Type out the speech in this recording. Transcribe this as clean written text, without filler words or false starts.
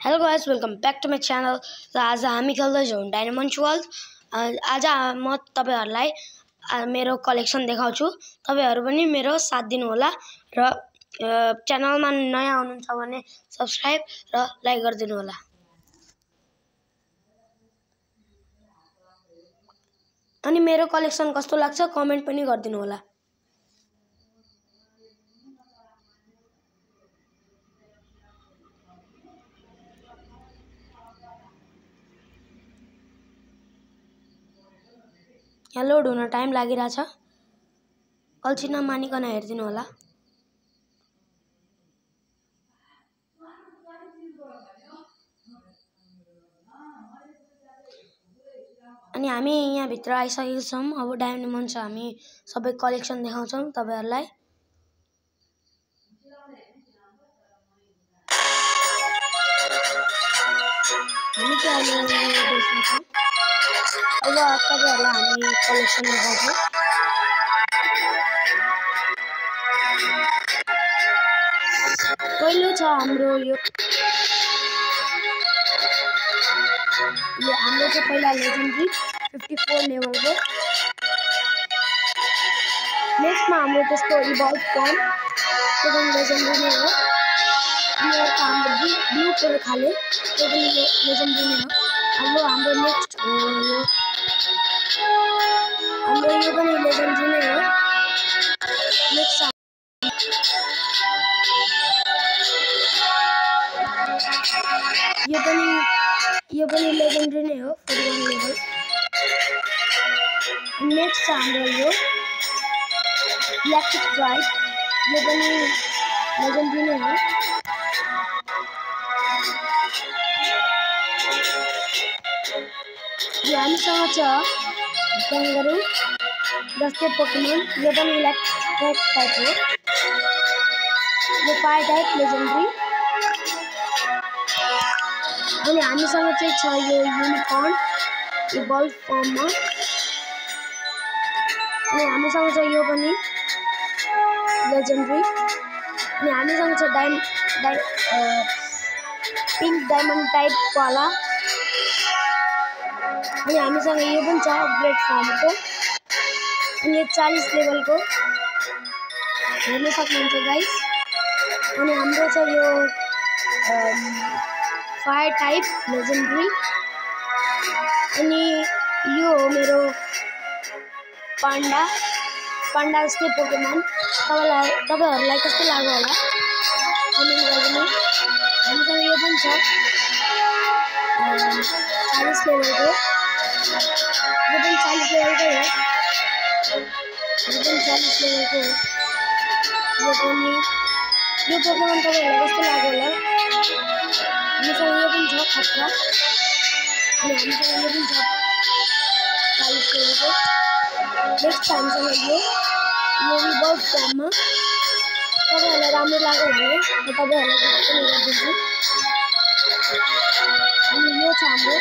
Hello guys, welcome back to my channel. र आज हामी खेल्दैछौँ डायनामन्ड वर्ल्ड। आज म तपाईहरुलाई मेरो कलेक्सन देखाउँछु। तपाईहरु पनि मेरो साथ दिनु होला र च्यानलमा नयाँ हुनुहुन्छ भने सब्स्क्राइब र लाइक गरिदिनु होला। अनि मेरो कलेक्सन कस्तो लाग्छ कमेन्ट पनि गरिदिनु होला। यहाँ लोड हुन टाइम लागिरहेछ, अल्छी नमानिकन हेर्दिनु होला। अनि हामी यहाँ भित्र आइसकेका छौं। अब डायनामन्ड छ, हामी सबै कलेक्सन देखाउँछौं तपाईहरुलाई। हामी चाहिँ अहिले बेसमा छौं। अब तपाईहरुलाई हामी कलेक्सन देखाउँछौं। पहिलो छ हाम्रो यो हाम्रो चाहिँ पहिला लेजेन्डरी 54 लेभलको। नेक्स्टमा हाम्रो त्यसको इभल्भ फर्म त्यो पनि लेजेन्डरी नै हो। अनि एउटा हाम्रो ब्लू कलर खाले त्यो पनि लेजेन्डरी नै हो। हाम्रो नेक्स्ट यो पनि लेजेन्डरी नै हो। नेक्स्ट यो पनि लेजेन्डरी नै हो, 41 लेभल। नेक्स्ट हाम्रो यो इलेक्ट्रिक ड्राइभ, यो पनि लेजेन्डरी नै हो। यो हामीसँग छ कंगारू जस्तै पोकेमन, यो पनि इलेक्ट्रिक टाइप हो। यो फायर टाइप लेजेन्डरी। अनि हामीसँग चाहिँ छ यो युनिकर्न इभल्भ फर्ममा। अनि हामीसँग छ यो पनि लेजेन्डरी। अनि हामीसँग छ पिंक डायमन्ड टाइप वाला। अनि हामीसँग यो पनि छ अपग्रेड फर्मको। अनि यो 40 लेभलको हेर्न सक्नुहुन्छ गाइस। अनि हाम्रो छ यो फायर टाइप लेजेन्डरी। अनि यो हो मेरो पाण्डा जस्तै पोकेमन। तपाईहरुलाई कस्तो लाग्यो होला कमेन्ट गरिदिनु। हामीसँग यो पनि छ 40 लेभलको। यो पनि 40 लेभलकै हो। यो पनि 40 लेभलको हो। यो पोकेमन तपाईहरुलाई कस्तो लाग्यो होला। हामीसँग यो पनि छ खतरा। अनि हामीसँग यो पनि छ 40 लेभलको। नेक्स्ट हामीसँग यो इभल्भ फर्ममा। तपाईहरुलाई राम्रो लाग्यो भने म तपाईहरुलाई पनि गरिदिन्छु। अनि यो छ हाम्रो